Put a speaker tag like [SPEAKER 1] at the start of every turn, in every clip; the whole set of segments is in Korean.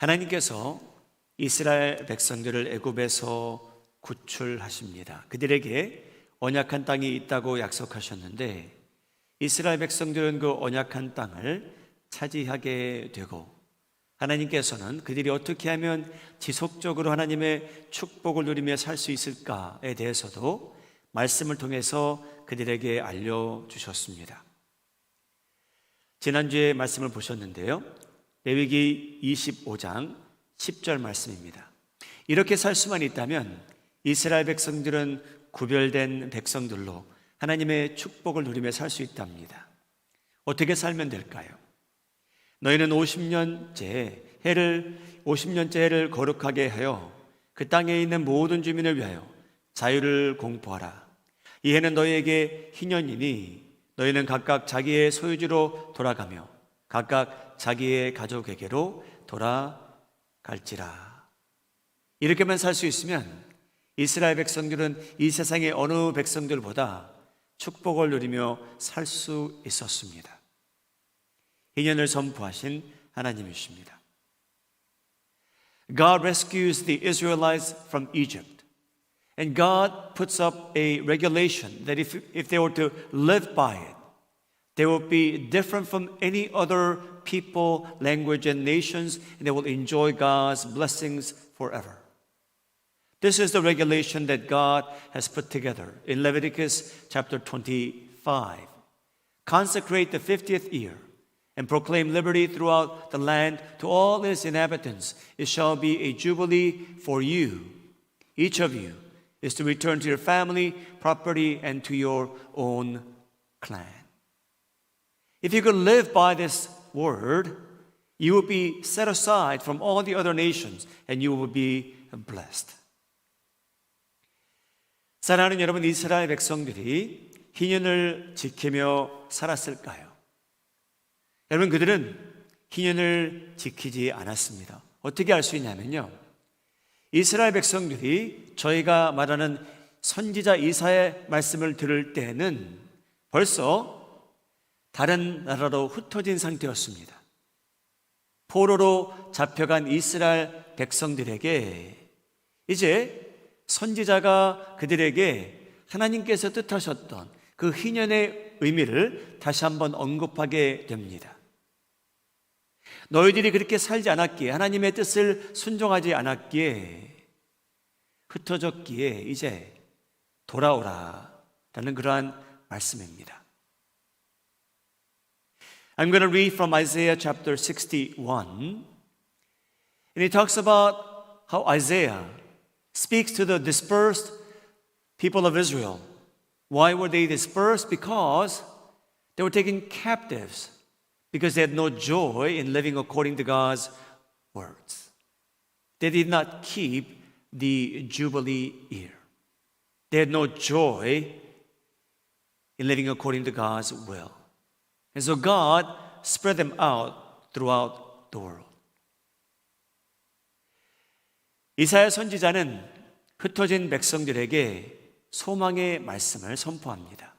[SPEAKER 1] 하나님께서 이스라엘 백성들을 애굽에서 구출하십니다. 그들에게 언약한 땅이 있다고 약속하셨는데 이스라엘 백성들은 그 언약한 땅을 차지하게 되고 하나님께서는 그들이 어떻게 하면 지속적으로 하나님의 축복을 누리며 살 수 있을까에 대해서도 말씀을 통해서 그들에게 알려주셨습니다. 지난주에 말씀을 보셨는데요, 레위기 25장 10절 말씀입니다. 이렇게 살 수만 있다면 이스라엘 백성들은 구별된 백성들로 하나님의 축복을 누리며 살 수 있답니다. 어떻게 살면 될까요? 너희는 50년째 해를 거룩하게 하여 그 땅에 있는 모든 주민을 위하여 자유를 공포하라. 이 해는 너희에게 희년이니 너희는 각각 자기의 소유지로 돌아가며 각각 자기의 가족에게로 돌아갈지라. 이렇게만 살 수 있으면 이스라엘 백성들은 이 세상의 어느 백성들보다 축복을 누리며 살 수 있었습니다. 희년을 선포하신 하나님이십니다. God rescues the Israelites from Egypt. And God puts up a regulation that if they were to live by it, they will be different from any other people, language, and nations, and they will enjoy God's blessings forever. This is the regulation that God has put together in Leviticus chapter 25. Consecrate the 50th year and proclaim liberty throughout the land to all its inhabitants. It shall be a jubilee for you. Each of you is to return to your family, property, and to your own clan. If you could live by this word, you will be set aside from all the other nations and you will be blessed. 사랑하는 여러분, 이스라엘 백성들이 희년을 지키며 살았을까요? 여러분, 그들은 희년을 지키지 않았습니다. 어떻게 알 수 있냐면요, 이스라엘 백성들이 저희가 말하는 선지자 이사야의 말씀을 들을 때는 벌써 다른 나라로 흩어진 상태였습니다. 포로로 잡혀간 이스라엘 백성들에게 이제 선지자가 그들에게 하나님께서 뜻하셨던 그 희년의 의미를 다시 한번 언급하게 됩니다. 너희들이 그렇게 살지 않았기에, 하나님의 뜻을 순종하지 않았기에, 흩어졌기에 이제 돌아오라 라는 그러한 말씀입니다. I'm going to read from Isaiah chapter 61. And it talks about how Isaiah speaks to the dispersed people of Israel. Why were they dispersed? Because they were taken captives, because they had no joy in living according to God's words. They did not keep the Jubilee year. They had no joy in living according to God's will. And so God spread them out throughout the world. 이사야 선지자는 흩어진 백성들에게 소망의 말씀을 선포합니다.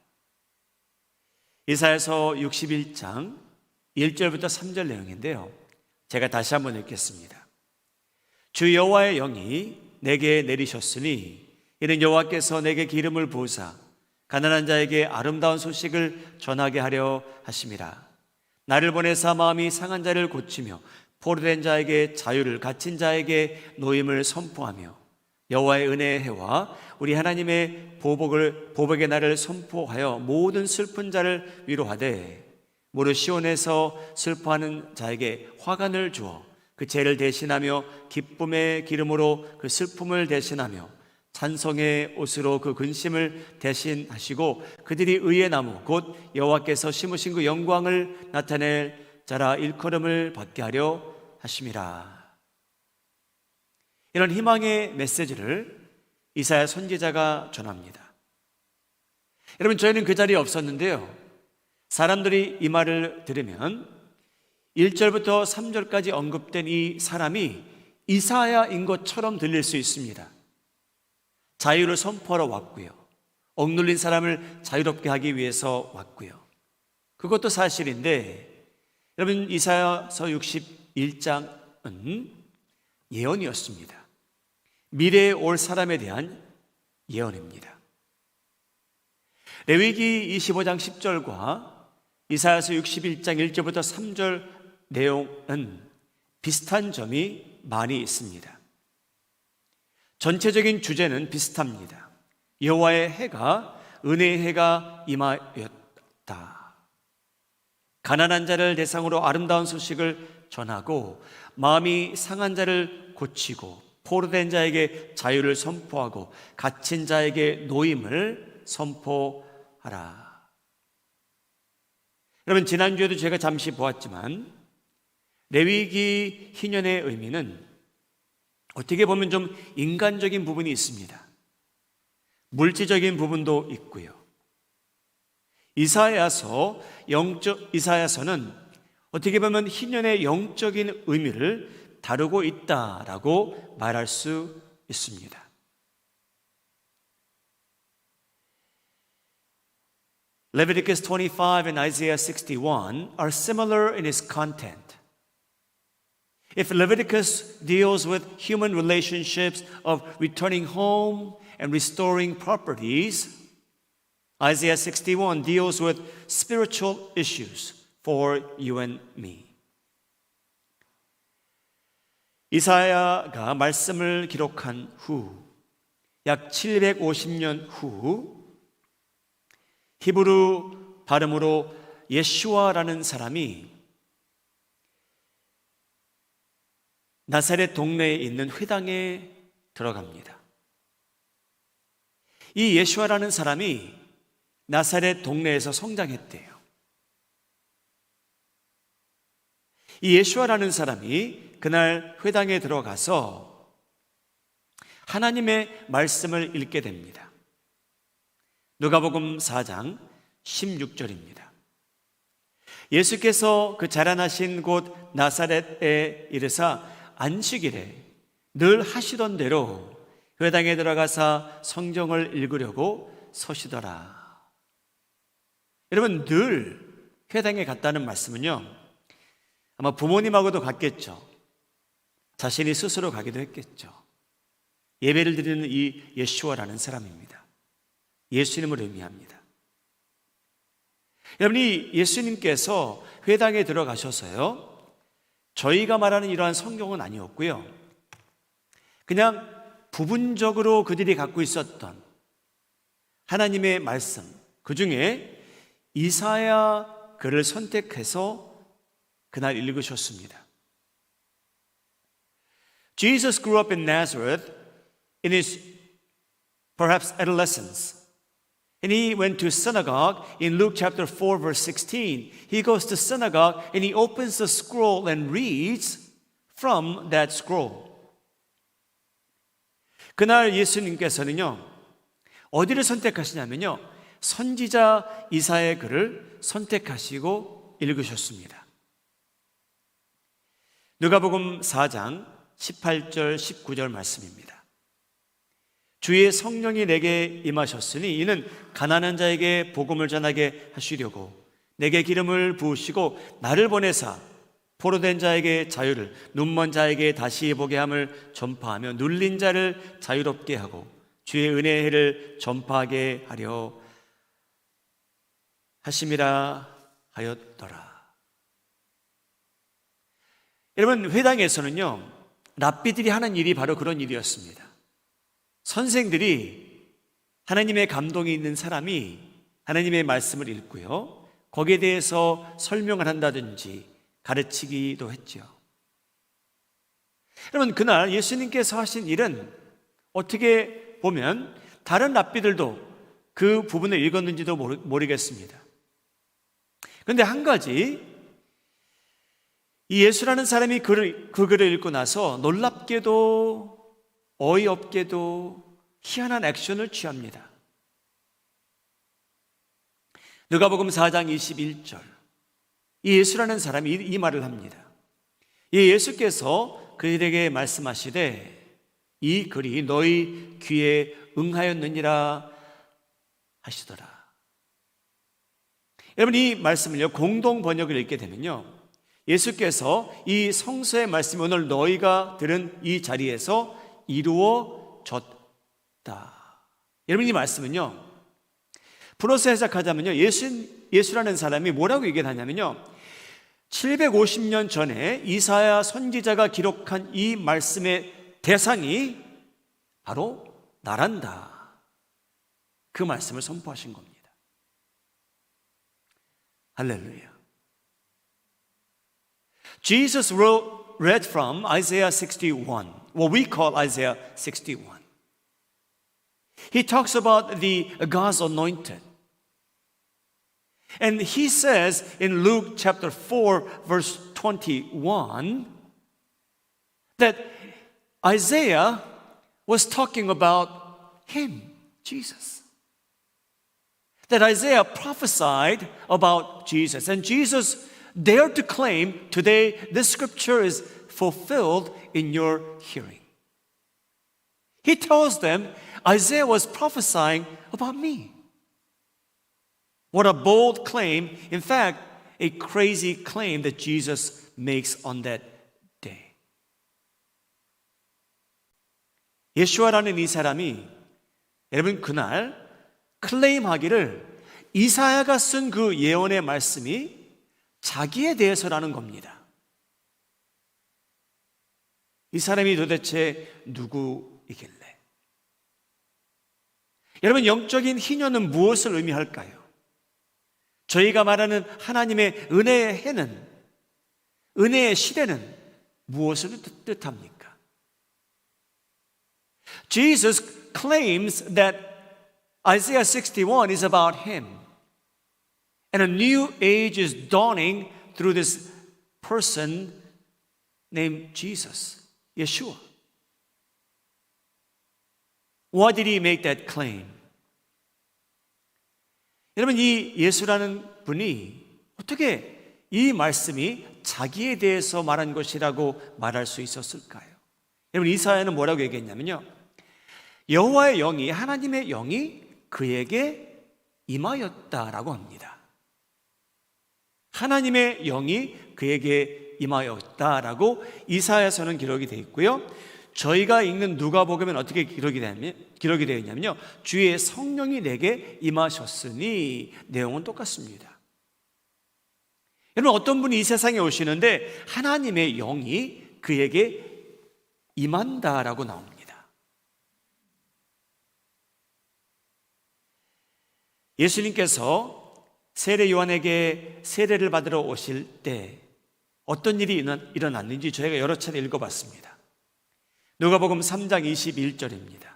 [SPEAKER 1] 이사야서 61장 1절부터 3절 내용인데요, 제가 다시 한번 읽겠습니다. 주 여호와의 영이 내게 내리셨으니 이는 여호와께서 내게 기름을 부으사 가난한 자에게 아름다운 소식을 전하게 하려 하심이라. 나를 보내사 마음이 상한 자를 고치며 포로된 자에게 자유를, 갇힌 자에게 노임을 선포하며 여호와의 은혜의 해와 우리 하나님의 보복의 날을 선포하여 모든 슬픈 자를 위로하되 무릇 시온에서 슬퍼하는 자에게 화관을 주어 그 죄를 대신하며 기쁨의 기름으로 그 슬픔을 대신하며 찬송의 옷으로 그 근심을 대신하시고 그들이 의의 나무 곧 여호와께서 심으신 그 영광을 나타낼 자라 일컬음을 받게 하려 하심이라. 이런 희망의 메시지를 이사야 선지자가 전합니다. 여러분, 저희는 그 자리에 없었는데요, 사람들이 이 말을 들으면 1절부터 3절까지 언급된 이 사람이 이사야인 것처럼 들릴 수 있습니다. 자유를 선포하러 왔고요, 억눌린 사람을 자유롭게 하기 위해서 왔고요. 그것도 사실인데, 여러분, 이사야서 61장은 예언이었습니다. 미래에 올 사람에 대한 예언입니다. 레위기 25장 10절과 이사야서 61장 1절부터 3절 내용은 비슷한 점이 많이 있습니다. 전체적인 주제는 비슷합니다. 여호와의 해가 은혜의 해가 임하였다. 가난한 자를 대상으로 아름다운 소식을 전하고 마음이 상한 자를 고치고 포로된 자에게 자유를 선포하고 갇힌 자에게 노임을 선포하라. 여러분, 지난주에도 제가 잠시 보았지만 레위기 희년의 의미는 어떻게 보면 좀 인간적인 부분이 있습니다. 물질적인 부분도 있고요. 이사야서는 어떻게 보면 희년의 영적인 의미를 다루고 있다라고 말할 수 있습니다. Leviticus 25 and Isaiah 61 are similar in its content. If Leviticus deals with human relationships of returning home and restoring properties, Isaiah 61 deals with spiritual issues for you and me. 이사야가 말씀을 기록한 후 약 750년 후 히브리 발음으로 예슈아라는 사람이 나사렛 동네에 있는 회당에 들어갑니다. 이 예슈아라는 사람이 나사렛 동네에서 성장했대요. 이 예슈아라는 사람이 그날 회당에 들어가서 하나님의 말씀을 읽게 됩니다. 누가복음 4장 16절입니다. 예수께서 그 자라나신 곳 나사렛에 이르사 안식일에 늘 하시던 대로 회당에 들어가사 성경을 읽으려고 서시더라. 여러분, 늘 회당에 갔다는 말씀은요, 아마 부모님하고도 갔겠죠. 자신이 스스로 가기도 했겠죠. 예배를 드리는 이 예슈아라는 사람입니다. 예수님을 의미합니다. 여러분이 예수님께서 회당에 들어가셔서요, 저희가 말하는 이러한 성경은 아니었고요, 그냥 부분적으로 그들이 갖고 있었던 하나님의 말씀, 그 중에 이사야 글을 선택해서 그날 읽으셨습니다. Jesus grew up in Nazareth in his perhaps adolescence. And he went to synagogue in Luke chapter 4 verse 16. He goes to synagogue and he opens the scroll and reads from that scroll. 그날 예수님께서는요, 어디를 선택하시냐면요, 선지자 이사야의 글을 선택하시고 읽으셨습니다. 누가복음 4장 18절 19절 말씀입니다. 주의 성령이 내게 임하셨으니 이는 가난한 자에게 복음을 전하게 하시려고 내게 기름을 부으시고 나를 보내사 포로된 자에게 자유를, 눈먼 자에게 다시 보게 함을 전파하며 눌린 자를 자유롭게 하고 주의 은혜의 해를 전파하게 하려 하심이라 하였더라. 여러분, 회당에서는요, 랍비들이 하는 일이 바로 그런 일이었습니다. 선생들이 하나님의 감동이 있는 사람이 하나님의 말씀을 읽고요, 거기에 대해서 설명을 한다든지 가르치기도 했죠. 여러분, 그날 예수님께서 하신 일은 어떻게 보면 다른 랍비들도 그 부분을 읽었는지도 모르겠습니다. 그런데 한 가지, 이 예수라는 사람이 그 글을 읽고 나서 놀랍게도 어이없게도 희한한 액션을 취합니다. 누가복음 4장 21절, 이 예수라는 사람이 이 말을 합니다. 이 예수께서 그들에게 말씀하시되 이 글이 너희 귀에 응하였느니라 하시더라. 여러분, 이 말씀을요, 공동 번역을 읽게 되면요, 예수께서 이 성서의 말씀이 오늘 너희가 들은 이 자리에서 이루어졌다. 여러분, 이 말씀은요, 풀어서 해석하자면요, 예수라는 사람이 뭐라고 얘기를 하냐면요, 750년 전에 이사야 선지자가 기록한 이 말씀의 대상이 바로 나란다. 그 말씀을 선포하신 겁니다. 할렐루야. Jesus read from Isaiah 61, what we call Isaiah 61. He talks about the God's anointed. And he says in Luke chapter 4, verse 21, that Isaiah was talking about him, Jesus. That Isaiah prophesied about Jesus. And Jesus dared to claim, today this scripture is fulfilled in your hearing. He tells them, Isaiah was prophesying about me. What a bold claim. In fact, a crazy claim that Jesus makes on that day. 예수아라는 이 사람이 여러분 그날 클레임하기를 이사야가 쓴 그 예언의 말씀이 자기에 대해서라는 겁니다. 이 사람이 도대체 누구이길래? 여러분, 영적인 희년은 무엇을 의미할까요? 저희가 말하는 하나님의 은혜의 해는, 은혜의 시대는 무엇을 뜻합니까? Jesus claims that Isaiah 61 is about him. And a new age is dawning through this person named Jesus, Yeshua. Why did he make that claim? 여러분, 이 예수라는 분이 어떻게 이 말씀이 자기에 대해서 말한 것이라고 말할 수 있었을까요? 여러분, 이사야는 뭐라고 얘기했냐면요, 여호와의 영이, 하나님의 영이 그에게 임하였다라고 합니다. 하나님의 영이 그에게 임하였다라고 이사야서는 기록이 되어 있고요, 저희가 읽는 누가복음은 어떻게 기록이 되어 있냐면요, 주의 성령이 내게 임하셨으니, 내용은 똑같습니다. 여러분, 어떤 분이 이 세상에 오시는데 하나님의 영이 그에게 임한다라고 나옵니다. 예수님께서 세례 요한에게 세례를 받으러 오실 때 어떤 일이 일어났는지 저희가 여러 차례 읽어봤습니다. 누가복음 3장 21절입니다.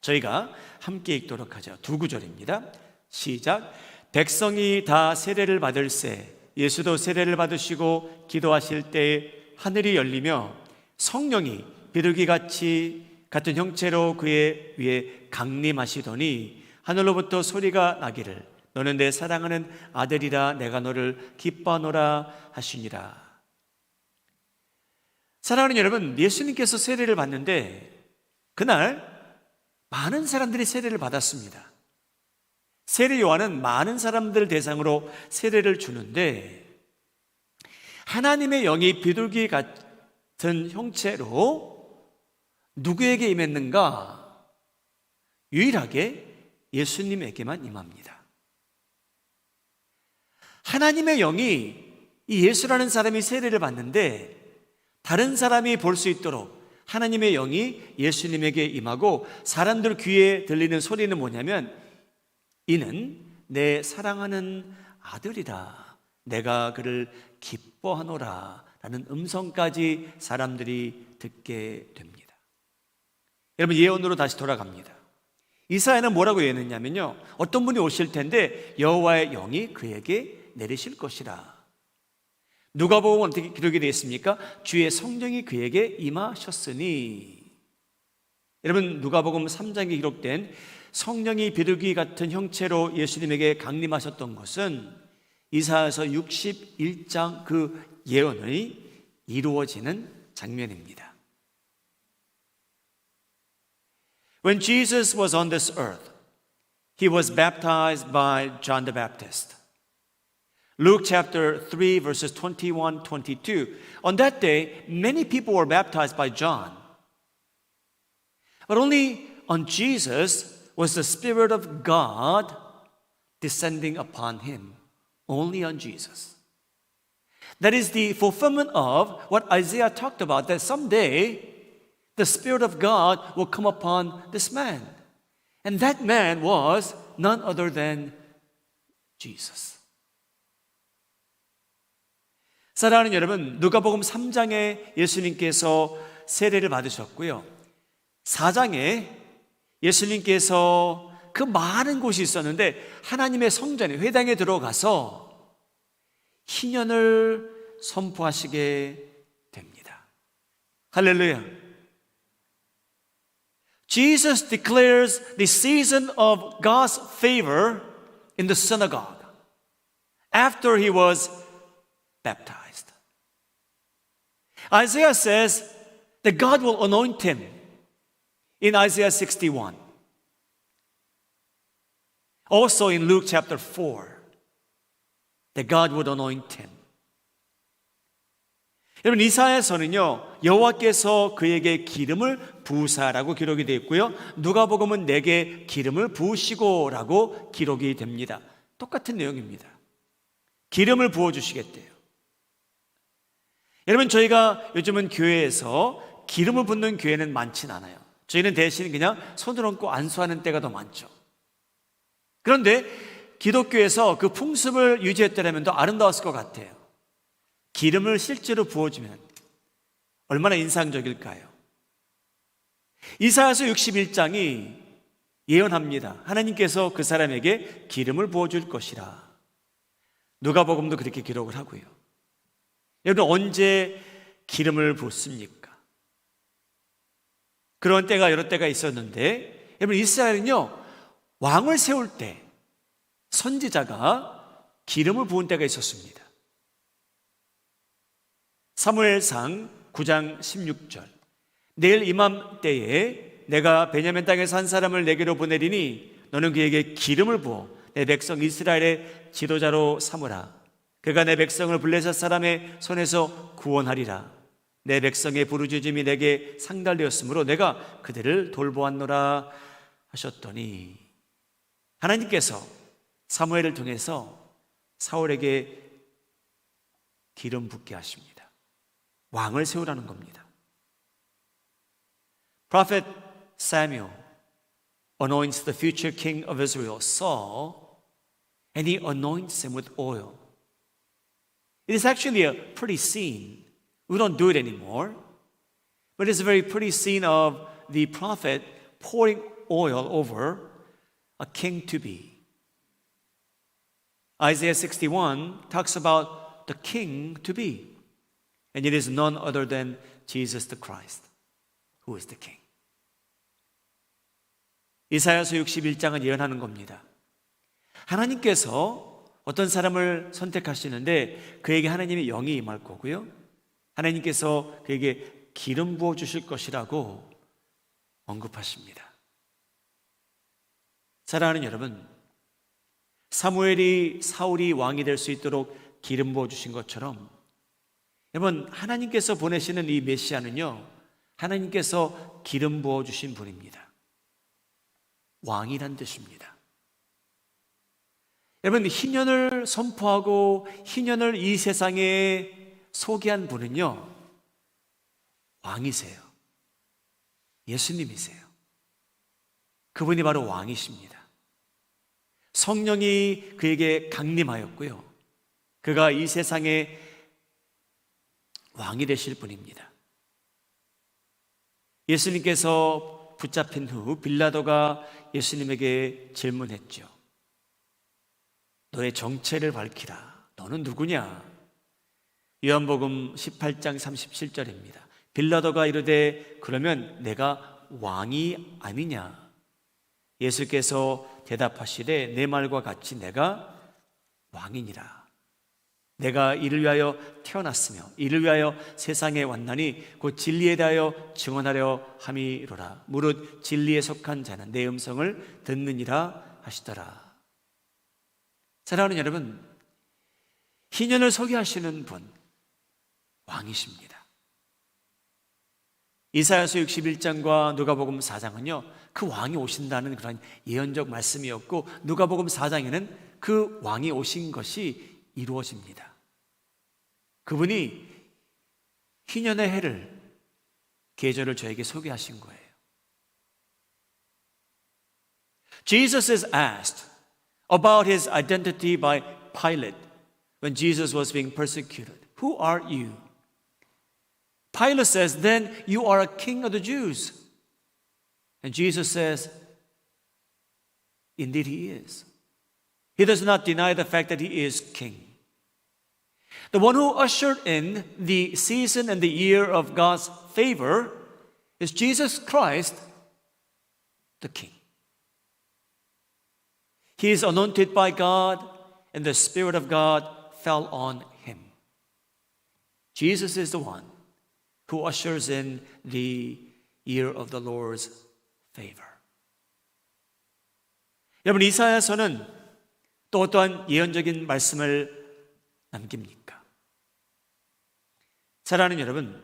[SPEAKER 1] 저희가 함께 읽도록 하죠. 두 구절입니다. 시작. 백성이 다 세례를 받을새 예수도 세례를 받으시고 기도하실 때 하늘이 열리며 성령이 비둘기 같은 형체로 그의 위에 강림하시더니 하늘로부터 소리가 나기를 너는 내 사랑하는 아들이라 내가 너를 기뻐하노라 하시니라. 사랑하는 여러분, 예수님께서 세례를 받는데 그날 많은 사람들이 세례를 받았습니다. 세례 요한은 많은 사람들 대상으로 세례를 주는데 하나님의 영이 비둘기 같은 형체로 누구에게 임했는가? 유일하게 예수님에게만 임합니다. 하나님의 영이 이 예수라는 사람이 세례를 받는데 다른 사람이 볼 수 있도록 하나님의 영이 예수님에게 임하고 사람들 귀에 들리는 소리는 뭐냐면 이는 내 사랑하는 아들이다. 내가 그를 기뻐하노라 라는 음성까지 사람들이 듣게 됩니다. 여러분, 예언으로 다시 돌아갑니다. 이사야는 뭐라고 예언했냐면요, 어떤 분이 오실 텐데 여호와의 영이 그에게 내리실 것이라. 누가복음은 어떻게 기록이 되어 있습니까? 주의 성령이 그에게 임하셨으니. 여러분, 누가복음 3장에 기록된 성령이 비둘기 같은 형체로 예수님에게 강림하셨던 것은 이사야서 61장 그 예언이 이루어지는 장면입니다. When Jesus was on this earth, he was baptized by John the Baptist. Luke chapter 3 verses 21, 22. On that day, many people were baptized by John. But only on Jesus was the Spirit of God descending upon him. Only on Jesus. That is the fulfillment of what Isaiah talked about, that someday the Spirit of God will come upon this man. And that man was none other than Jesus. 사랑하는 여러분, 누가복음 3장에 예수님께서 세례를 받으셨고요. 4장에 예수님께서 그 많은 곳이 있었는데 하나님의 성전에 회당에 들어가서 희년을 선포하시게 됩니다. 할렐루야. Jesus declares the season of God's favor in the synagogue after he was baptized. Isaiah says that God will anoint him in Isaiah 61. Also in Luke chapter 4, that God would anoint him. 여러분, 이사야서는요, 여호와께서 그에게 기름을 부으사라고 기록이 되어 있고요, 누가복음은 내게 기름을 부으시고라고 기록이 됩니다. 똑같은 내용입니다. 기름을 부어주시겠대요. 여러분, 저희가 요즘은 교회에서 기름을 붓는 교회는 많진 않아요. 저희는 대신 그냥 손을 얹고 안수하는 때가 더 많죠. 그런데 기독교에서 그 풍습을 유지했더라면 더 아름다웠을 것 같아요. 기름을 실제로 부어주면 얼마나 인상적일까요? 이사야서 61장이 예언합니다. 하나님께서 그 사람에게 기름을 부어줄 것이라. 누가복음도 그렇게 기록을 하고요. 여러분, 언제 기름을 붓습니까? 그런 때가 여러 때가 있었는데, 여러분, 이스라엘은요, 왕을 세울 때 선지자가 기름을 부은 때가 있었습니다. 사무엘상 9장 16절. 내일 이맘때에 내가 베냐민 땅에서 한 사람을 내게로 보내리니 너는 그에게 기름을 부어 내 백성 이스라엘의 지도자로 삼으라. 그가 내 백성을 블레셋 사람의 손에서 구원하리라. 내 백성의 부르짖음이 내게 상달되었으므로 내가 그들을 돌보았노라 하셨더니, 하나님께서 사무엘을 통해서 사울에게 기름 붓게 하십니다. 왕을 세우라는 겁니다. Prophet Samuel anoints the future king of Israel, Saul, and he anoints him with oil. It is actually a pretty scene. We don't do it anymore, but it's a very pretty scene of the prophet pouring oil over a king to be. Isaiah 61 talks about the king to be. And it is none other than Jesus the Christ, who is the King. 이사야서 61장은 예언하는 겁니다. 하나님께서 어떤 사람을 선택하시는데 그에게 하나님의 영이 임할 거고요, 하나님께서 그에게 기름 부어 주실 것이라고 언급하십니다. 사랑하는 여러분, 사무엘이 사울이 왕이 될 수 있도록 기름 부어 주신 것처럼, 여러분, 하나님께서 보내시는 이 메시아는요, 하나님께서 기름 부어주신 분입니다. 왕이란 뜻입니다. 여러분, 희년을 선포하고 희년을 이 세상에 소개한 분은요, 왕이세요. 예수님이세요. 그분이 바로 왕이십니다. 성령이 그에게 강림하였고요, 그가 이 세상에 왕이 되실 분입니다. 예수님께서 붙잡힌 후 빌라도가 예수님에게 질문했죠. 너의 정체를 밝히라. 너는 누구냐? 요한복음 18장 37절입니다. 빌라도가 이르되 그러면 내가 왕이 아니냐? 예수께서 대답하시되 내 말과 같이 내가 왕이니라. 내가 이를 위하여 태어났으며 이를 위하여 세상에 왔나니 곧 진리에 대하여 증언하려 함이로라. 무릇 진리에 속한 자는 내 음성을 듣느니라 하시더라. 사랑하는 여러분, 희년을 소개하시는 분, 왕이십니다. 이사야서 61장과 누가복음 4장은요, 그 왕이 오신다는 그런 예언적 말씀이었고, 누가복음 4장에는 그 왕이 오신 것이 이루어집니다. 그분이 희년의 해를, 계절을 저에게 소개하신 거예요. Jesus is asked about his identity by Pilate when Jesus was being persecuted. Who are you? Pilate says, then you are a king of the Jews. And Jesus says, indeed he is. He does not deny the fact that he is king. The one who ushered in the season and the year of God's favor is Jesus Christ, the king. He is anointed by God, and the Spirit of God fell on him. Jesus is the one who ushers in the year of the Lord's favor. 여러분, 이사야서는 또 어떠한 예언적인 말씀을 남깁니까? 사랑하는 여러분,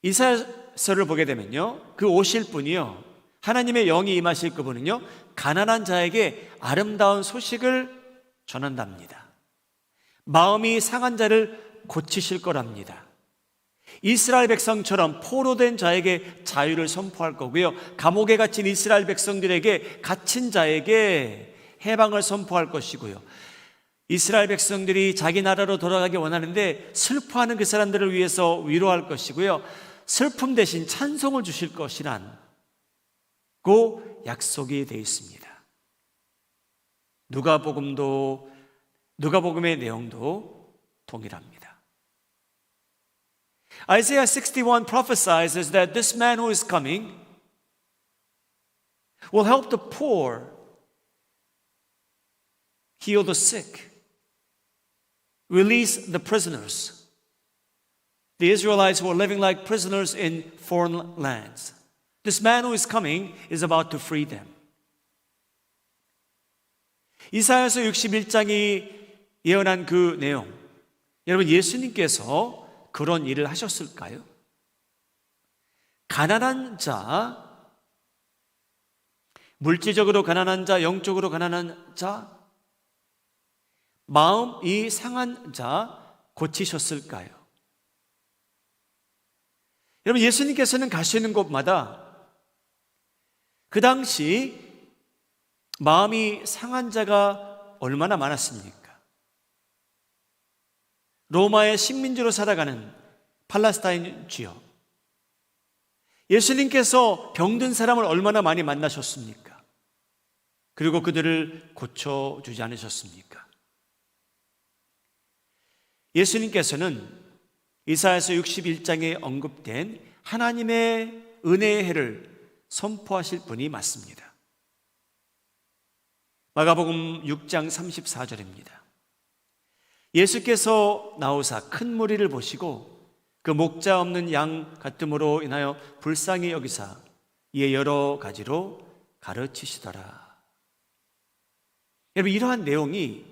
[SPEAKER 1] 이사야서를 보게 되면요, 그 오실 분이요, 하나님의 영이 임하실 그분은요, 가난한 자에게 아름다운 소식을 전한답니다. 마음이 상한 자를 고치실 거랍니다. 이스라엘 백성처럼 포로된 자에게 자유를 선포할 거고요, 감옥에 갇힌 이스라엘 백성들에게 갇힌 자에게 해방을 선포할 것이고요, 이스라엘 백성들이 자기 나라로 돌아가기 원하는데 슬퍼하는 그 사람들을 위해서 위로할 것이고요, 슬픔 대신 찬송을 주실 것이란 고 약속이 되어 있습니다. 누가복음의 내용도 동일합니다. Isaiah 61 prophesies that this man who is coming will help the poor, heal the sick, release the prisoners, the Israelites who are living like prisoners in foreign lands. This man who is coming is about to free them. 이사야서 61장이 예언한 그 내용, 여러분, 예수님께서 그런 일을 하셨을까요? 가난한 자, 물질적으로 가난한 자, 영적으로 가난한 자, 마음이 상한 자 고치셨을까요? 여러분, 예수님께서는 가시는 곳마다 그 당시 마음이 상한 자가 얼마나 많았습니까? 로마의 식민지로 살아가는 팔레스타인 지역, 예수님께서 병든 사람을 얼마나 많이 만나셨습니까? 그리고 그들을 고쳐주지 않으셨습니까? 예수님께서는 이사야서 61장에 언급된 하나님의 은혜의 해를 선포하실 분이 맞습니다. 마가복음 6장 34절입니다. 예수께서 나오사 큰 무리를 보시고 그 목자 없는 양 같음으로 인하여 불쌍히 여기사 이에 여러 가지로 가르치시더라. 여러분, 이러한 내용이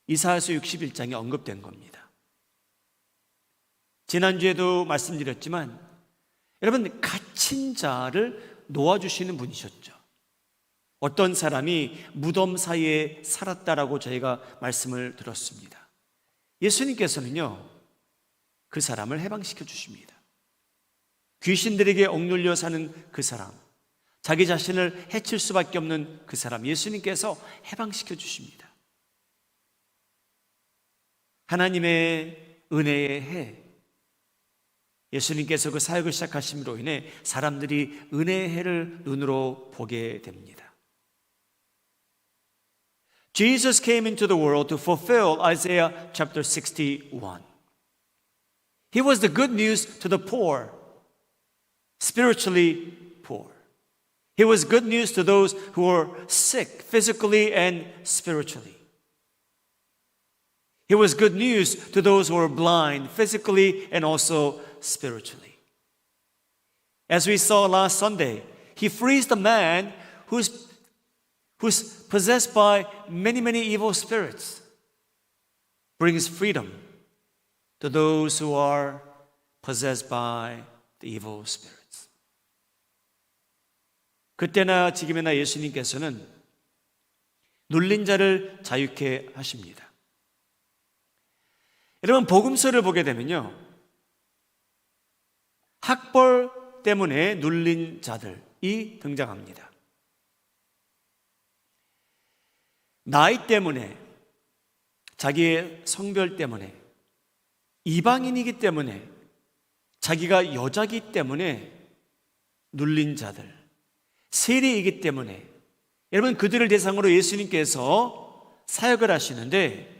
[SPEAKER 1] 이사야서 61장에 언급된 겁니다. 지난주에도 말씀드렸지만 여러분, 갇힌 자를 놓아주시는 분이셨죠. 어떤 사람이 무덤 사이에 살았다라고 저희가 말씀을 들었습니다. 예수님께서는요, 그 사람을 해방시켜 주십니다. 귀신들에게 억눌려 사는 그 사람, 자기 자신을 해칠 수밖에 없는 그 사람, 예수님께서 해방시켜 주십니다. 하나님의 은혜의 해, 예수님께서 그 사역을 시작하심으로 인해 사람들이 은혜의 해를 눈으로 보게 됩니다. Jesus came into the world to fulfill Isaiah chapter 61. He was the good news to the poor, spiritually poor. He was good news to those who were sick physically and spiritually. He was good news to those who were blind physically and also spiritually. As we saw last Sunday, he frees the man who's possessed by many evil spirits. brings freedom to those who are possessed by the evil spirits. 그때나 지금이나 예수님께서는 눌린 자를 자유케 하십니다. 여러분, 복음서를 보게 되면요, 학벌 때문에 눌린 자들이 등장합니다. 나이 때문에, 자기의 성별 때문에, 이방인이기 때문에, 자기가 여자이기 때문에 눌린 자들, 세리이기 때문에, 여러분, 그들을 대상으로 예수님께서 사역을 하시는데,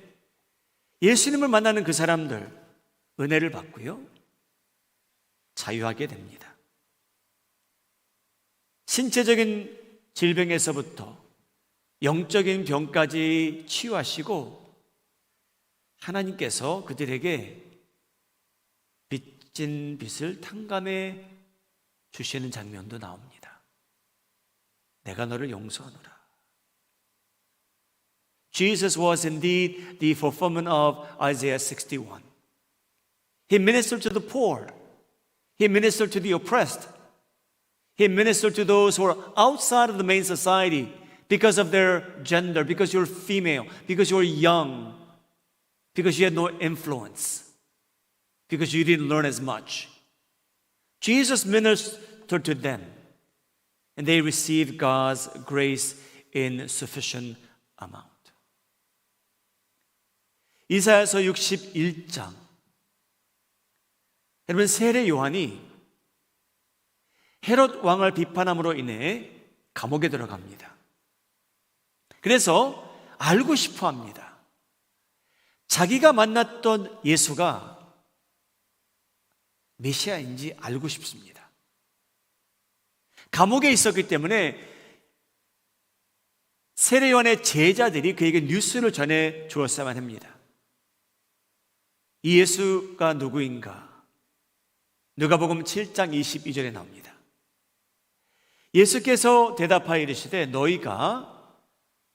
[SPEAKER 1] 예수님을 만나는 그 사람들 은혜를 받고요, 자유하게 됩니다. 신체적인 질병에서부터 영적인 병까지 치유하시고 하나님께서 그들에게 빚진 빚을 탕감해 주시는 장면도 나옵니다. 내가 너를 용서하노라. Jesus was indeed the fulfillment of Isaiah 61. He ministered to the poor. He ministered to the oppressed. He ministered to those who are outside of the main society because of their gender, because you're female, because you're young, because you had no influence, because you didn't learn as much. Jesus ministered to them, and they received God's grace in sufficient amount. 이사야서 61장. 여러분, 세례 요한이 헤롯 왕을 비판함으로 인해 감옥에 들어갑니다. 그래서 알고 싶어 합니다. 자기가 만났던 예수가 메시아인지 알고 싶습니다. 감옥에 있었기 때문에 세례 요한의 제자들이 그에게 뉴스를 전해 주었어야만 합니다. 이 예수가 누구인가? 누가복음 7장 22절에 나옵니다. 예수께서 대답하여 이르시되 너희가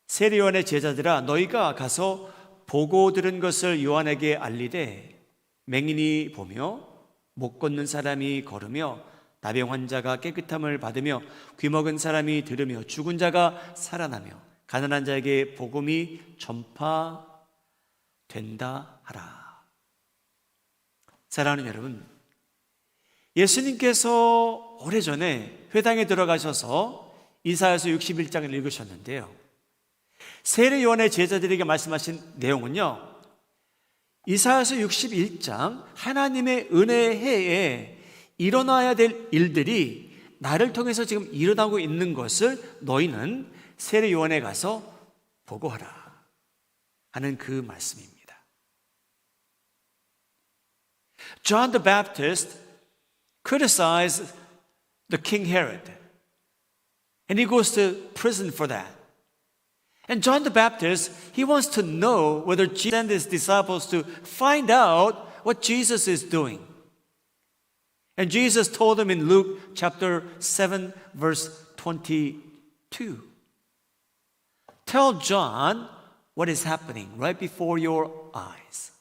[SPEAKER 1] 세례 요한의 제자들아 너희가 가서 보고 들은 것을 요한에게 알리되 맹인이 보며 못 걷는 사람이 걸으며 나병 환자가 깨끗함을 받으며 귀먹은 사람이 들으며 죽은 자가 살아나며 가난한 자에게 복음이 전파된다 하라. 사랑하는 여러분, 예수님께서 오래전에 회당에 들어가셔서 이사야서 61장을 읽으셨는데요, 세례 요한의 제자들에게 말씀하신 내용은요, 이사야서 61장 하나님의 은혜의 해에 일어나야 될 일들이 나를 통해서 지금 일어나고 있는 것을 너희는 세례 요한에 가서 보고하라 하는 그 말씀입니다. John the Baptist criticized the King Herod, and he goes to prison for that. And John the Baptist, he wants to know whether Jesus and his disciples to find out what Jesus is doing. And Jesus told him in Luke chapter 7, verse 22, tell John what is happening right before your eyes.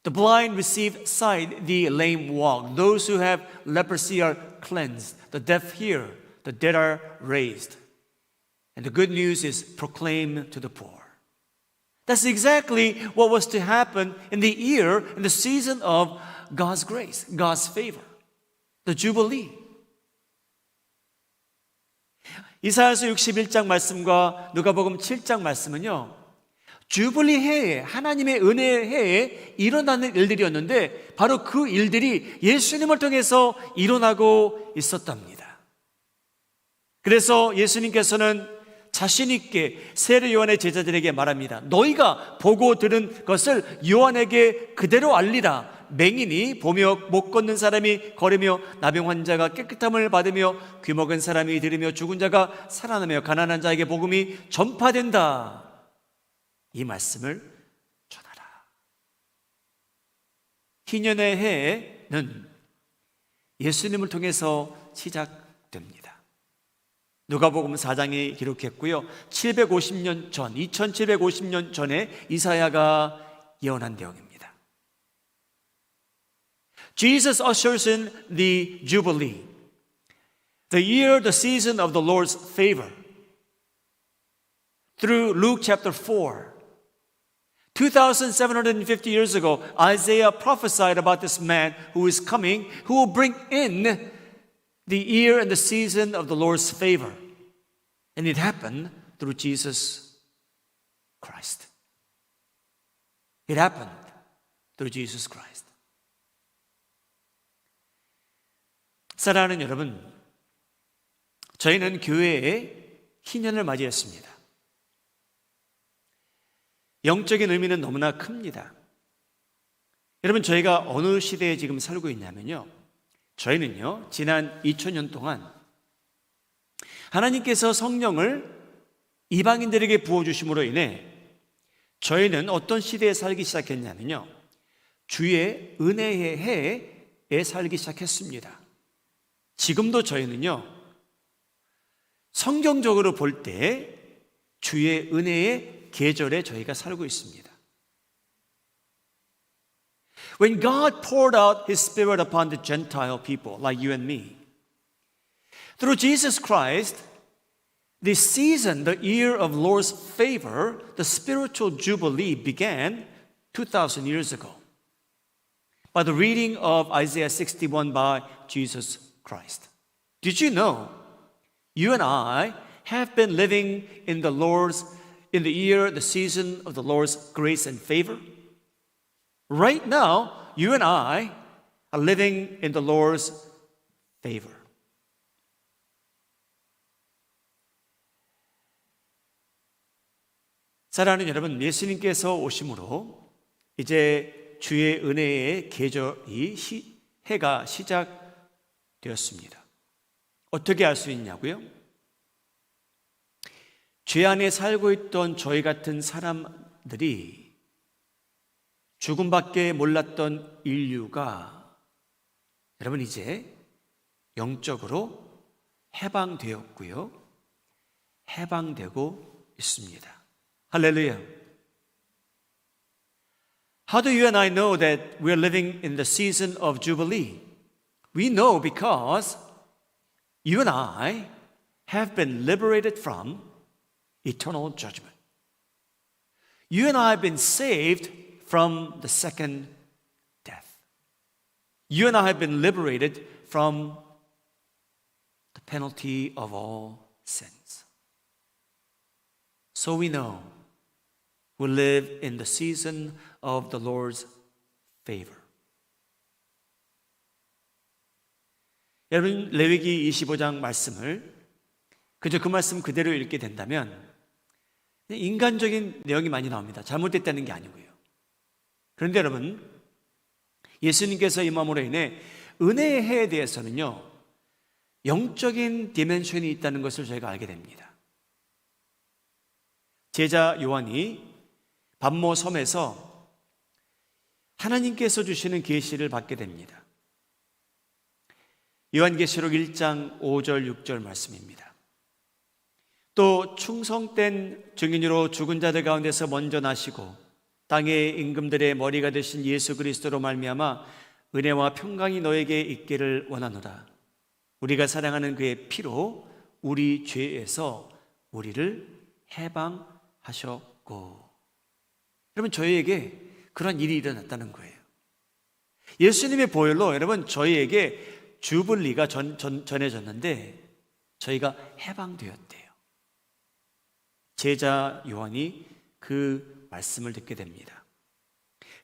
[SPEAKER 1] The blind receive sight, the lame walk. Those who have leprosy are cleansed. The deaf hear, the dead are raised. And the good news is proclaimed to the poor. That's exactly what was to happen in the year, in the season of God's grace, God's favor, the Jubilee. 이사야서 61장 말씀과 누가복음 7장 말씀은요, 주블리 해에, 하나님의 은혜의 해에 일어나는 일들이었는데 바로 그 일들이 예수님을 통해서 일어나고 있었답니다. 그래서 예수님께서는 자신 있게 세례 요한의 제자들에게 말합니다. 너희가 보고 들은 것을 요한에게 그대로 알리라. 맹인이 보며 못 걷는 사람이 걸으며 나병 환자가 깨끗함을 받으며 귀먹은 사람이 들으며 죽은 자가 살아나며 가난한 자에게 복음이 전파된다. 이 말씀을 전하라. 희년의 해는 예수님을 통해서 시작됩니다. 누가복음 4장이 기록했고요, 750년 전, 2750년 전에 이사야가 예언한 내용입니다. Jesus ushers in the Jubilee, the year, the season of the Lord's favor. Through Luke chapter 4, 2,750 years ago, Isaiah prophesied about this man who is coming, who will bring in the year and the season of the Lord's favor. And it happened through Jesus Christ. It happened through Jesus Christ. 사랑하는 여러분, 저희는 교회에 희년을 맞이했습니다. 영적인 의미는 너무나 큽니다. 여러분, 저희가 어느 시대에 지금 살고 있냐면요, 저희는요 지난 2000년 동안 하나님께서 성령을 이방인들에게 부어주심으로 인해 저희는 어떤 시대에 살기 시작했냐면요, 주의 은혜의 해에 살기 시작했습니다. 지금도 저희는요 성경적으로 볼 때 주의 은혜의 계절에 저희가 살고 있습니다. When God poured out His Spirit upon the Gentile people like you and me, through Jesus Christ, the season, the year of Lord's favor, the spiritual jubilee began 2,000 years ago by the reading of Isaiah 61 by Jesus Christ. Did you know you and I have been living in the year, the season of the Lord's grace and favor? Right now, you and I are living in the Lord's favor. 사랑하는 여러분, 예수님께서 오심으로 이제 주의 은혜의 계절이 해가 시작되었습니다. 어떻게 알 수 있냐고요? 죄 안에 살고 있던 저희 같은 사람들이, 죽음밖에 몰랐던 인류가 여러분 이제 영적으로 해방되었고요, 해방되고 있습니다. 할렐루야. How do you and I know that we're living in the season of Jubilee? We know because you and I have been liberated from eternal judgment. You and I have been saved from the second death. You and I have been liberated from the penalty of all sins. So we know we live in the season of the Lord's favor. 여러분, 레위기 25장 말씀을 그저 그 말씀 그대로 읽게 된다면 인간적인 내용이 많이 나옵니다. 잘못됐다는 게 아니고요. 그런데 여러분, 예수님께서 임함으로 인해 은혜의 해에 대해서는요 영적인 디멘션이 있다는 것을 저희가 알게 됩니다. 제자 요한이 반모 섬에서 하나님께서 주시는 계시를 받게 됩니다. 요한계시록 1장 5절 6절 말씀입니다. 또 충성된 증인으로 죽은 자들 가운데서 먼저 나시고 땅의 임금들의 머리가 되신 예수 그리스도로 말미암아 은혜와 평강이 너에게 있기를 원하노라. 우리가 사랑하는 그의 피로 우리 죄에서 우리를 해방하셨고. 여러분, 저희에게 그런 일이 일어났다는 거예요. 예수님의 보혈로 여러분 저희에게 주블리가 전해졌는데 저희가 해방되었대요. 제자 요한이 그 말씀을 듣게 됩니다.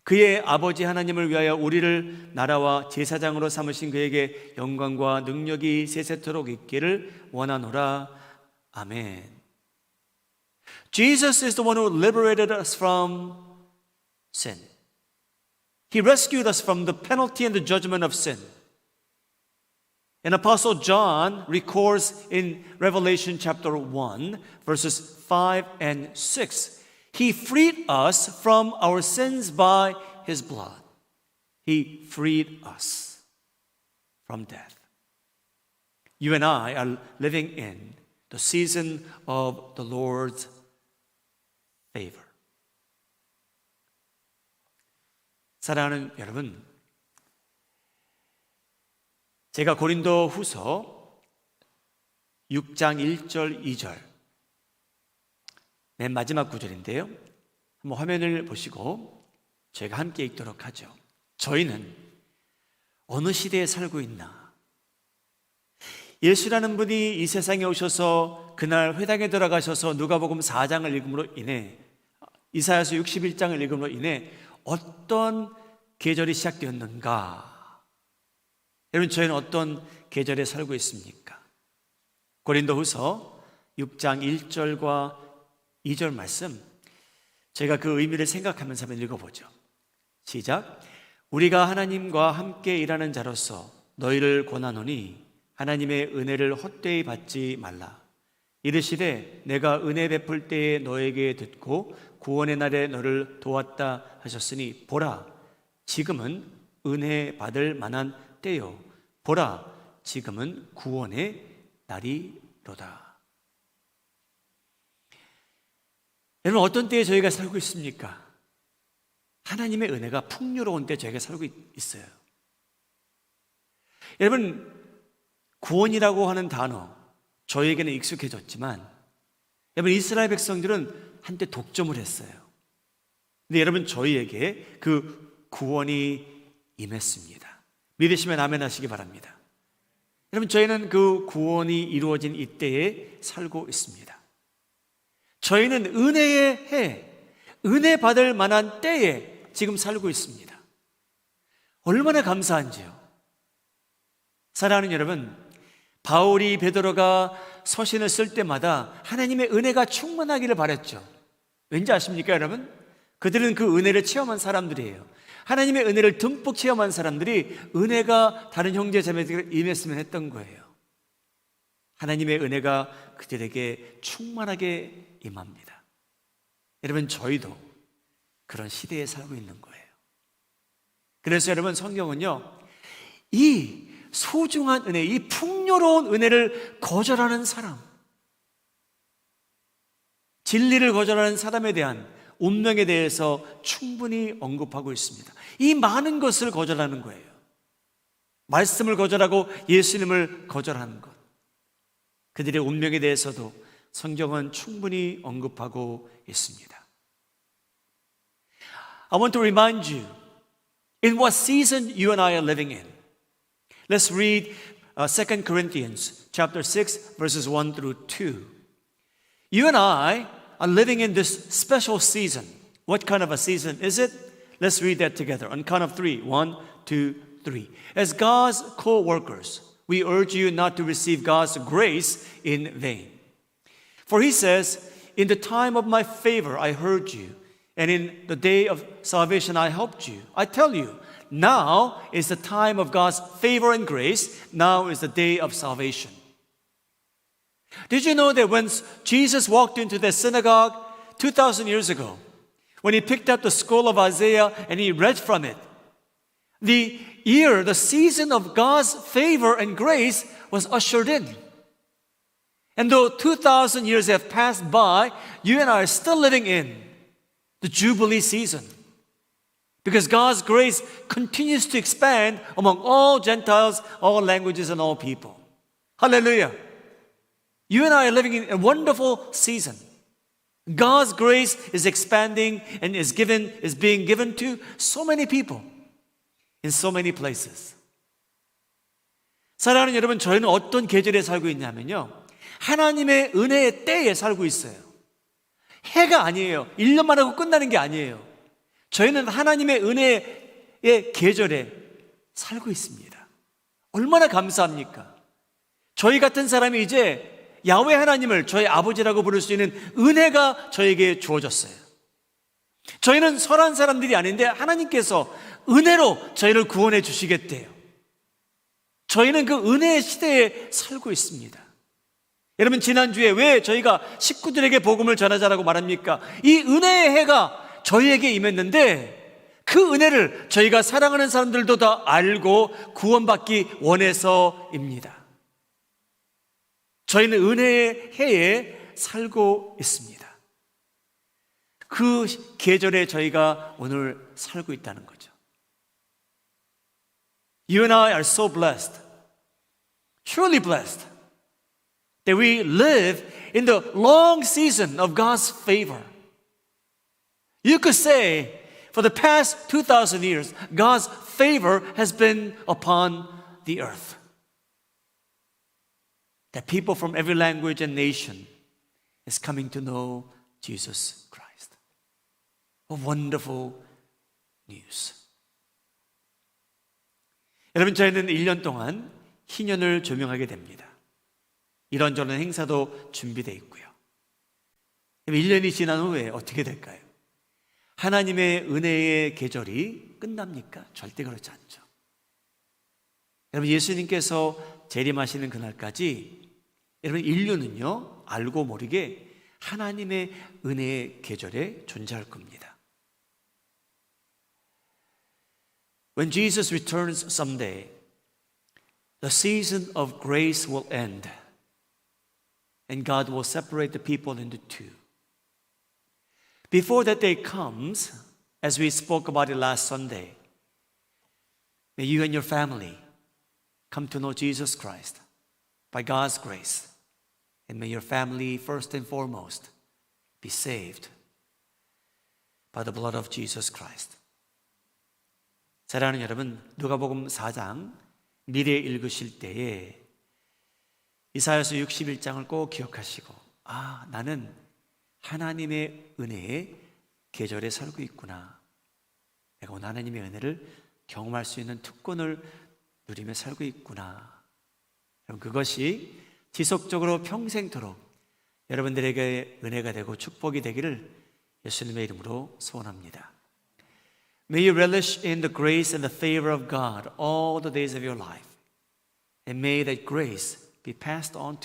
[SPEAKER 1] 그의 아버지 하나님을 위하여 우리를 나라와 제사장으로 삼으신 그에게 영광과 능력이 세세토록 있기를 원하노라. 아멘. Jesus is the one who liberated us from sin. He rescued us from the penalty and the judgment of sin. And Apostle John records in Revelation chapter 1, verses 5 and 6, He freed us from our sins by His blood. He freed us from death. You and I are living in the season of the Lord's favor. 사랑하는 여러분, 제가 고린도 후서 6장 1절 2절 맨 마지막 구절인데요, 한번 화면을 보시고 저희가 함께 읽도록 하죠. 저희는 어느 시대에 살고 있나? 예수라는 분이 이 세상에 오셔서 그날 회당에 들어가셔서 누가복음 4장을 읽음으로 인해, 이사야서 61장을 읽음으로 인해 어떤 계절이 시작되었는가? 여러분, 저희는 어떤 계절에 살고 있습니까? 고린도후서 6장 1절과 2절 말씀, 제가 그 의미를 생각하면서 한번 읽어보죠. 시작. 우리가 하나님과 함께 일하는 자로서 너희를 권하노니 하나님의 은혜를 헛되이 받지 말라. 이르시되 내가 은혜 베풀 때에 너에게 듣고 구원의 날에 너를 도왔다 하셨으니 보라, 지금은 은혜 받을 만한 때요, 보라, 지금은 구원의 날이로다. 여러분, 어떤 때에 저희가 살고 있습니까? 하나님의 은혜가 풍요로운 때 저희가 살고 있어요. 여러분, 구원이라고 하는 단어 저에게는 익숙해졌지만, 여러분, 이스라엘 백성들은 한때 독점을 했어요. 근데 여러분, 저희에게 그 구원이 임했습니다. 믿으시면 아멘 하시기 바랍니다. 여러분, 저희는 그 구원이 이루어진 이때에 살고 있습니다. 저희는 은혜의 해, 은혜 받을 만한 때에 지금 살고 있습니다. 얼마나 감사한지요. 사랑하는 여러분, 바울이 베드로가 서신을 쓸 때마다 하나님의 은혜가 충만하기를 바랬죠. 왠지 아십니까, 여러분? 그들은 그 은혜를 체험한 사람들이에요. 하나님의 은혜를 듬뿍 체험한 사람들이 은혜가 다른 형제 자매들에게 임했으면 했던 거예요. 하나님의 은혜가 그들에게 충만하게 임합니다. 여러분, 저희도 그런 시대에 살고 있는 거예요. 그래서 여러분, 성경은요, 이 소중한 은혜, 이 풍요로운 은혜를 거절하는 사람, 진리를 거절하는 사람에 대한 운명에 대해서 충분히 언급하고 있습니다. 이 많은 것을 거절하는 거예요. 말씀을 거절하고 예수님을 거절하는 것, 그들의 운명에 대해서도 성경은 충분히 언급하고 있습니다. I want to remind you in what season you and I are living in. Let's read 2 Corinthians chapter 6 verses 1 through 2. You and I are living in this special season. What kind of a season is it? Let's read that together on count of 3. 1, 2, 3. As God's co-workers, we urge you not to receive God's grace in vain. For he says, in the time of my favor I heard you, and in the day of salvation I helped you. I tell you, now is the time of God's favor and grace. Now is the day of salvation. Did you know that when Jesus walked into the synagogue 2,000 years ago, when he picked up the scroll of Isaiah and he read from it, the year, the season of God's favor and grace was ushered in. And though 2,000 years have passed by, you and I are still living in the Jubilee season. Because God's grace continues to expand among all Gentiles, all languages, and all people. Hallelujah. You and I are living in a wonderful season. God's grace is expanding and is being given to so many people in so many places. 사랑하는 여러분, 저희는 어떤 계절에 살고 있냐면요, 하나님의 은혜의 때에 살고 있어요. 해가 아니에요. 1년만 하고 끝나는 게 아니에요. 저희는 하나님의 은혜의 계절에 살고 있습니다. 얼마나 감사합니까? 저희 같은 사람이 이제 야훼 하나님을 저희 아버지라고 부를 수 있는 은혜가 저에게 주어졌어요. 저희는 선한 사람들이 아닌데 하나님께서 은혜로 저희를 구원해 주시겠대요. 저희는 그 은혜의 시대에 살고 있습니다. 여러분, 지난주에 왜 저희가 식구들에게 복음을 전하자라고 말합니까? 이 은혜의 해가 저희에게 임했는데 그 은혜를 저희가 사랑하는 사람들도 다 알고 구원받기 원해서입니다. 저희는 은혜의 해에 살고 있습니다. 그 계절에 저희가 오늘 살고 있다는 거죠. You and I are so blessed, truly blessed, that we live in the long season of God's favor. You could say, for the past 2,000 years, God's favor has been upon the earth. That people from every language and nation is coming to know Jesus Christ. A wonderful news. 여러분, 저희는 1년 동안 희년을 조명하게 됩니다. 이런저런 행사도 준비되어 있고요. 1년이 지난 후에 어떻게 될까요? 하나님의 은혜의 계절이 끝납니까? 절대 그렇지 않죠. 여러분, 예수님께서 재림하시는 그날까지 여러분, 인류는요, 알고 모르게 하나님의 은혜의 계절에 존재할 겁니다. When Jesus returns someday, the season of grace will end, and God will separate the people into two. Before that day comes, as we spoke about it last Sunday, may you and your family come to know Jesus Christ by God's grace. And may your family, first and foremost, be saved by the blood of Jesus Christ. 사랑하는 여러분, 누가복음 4장 미래 읽으실 때에 이사야서 61장을 꼭 기억하시고, 나는 하나님의 은혜의 계절에 살고 있구나. 내가 오늘 하나님의 은혜를 경험할 수 있는 특권을 누리며 살고 있구나. 여러분, 그것이 지속적으로 평생토록 여러분들에게 은혜가 되고 축복이 되기를 예수님의 이름으로 소원합니다. May you relish in the grace and the favor of God all the days of your life. And may that grace be passed on to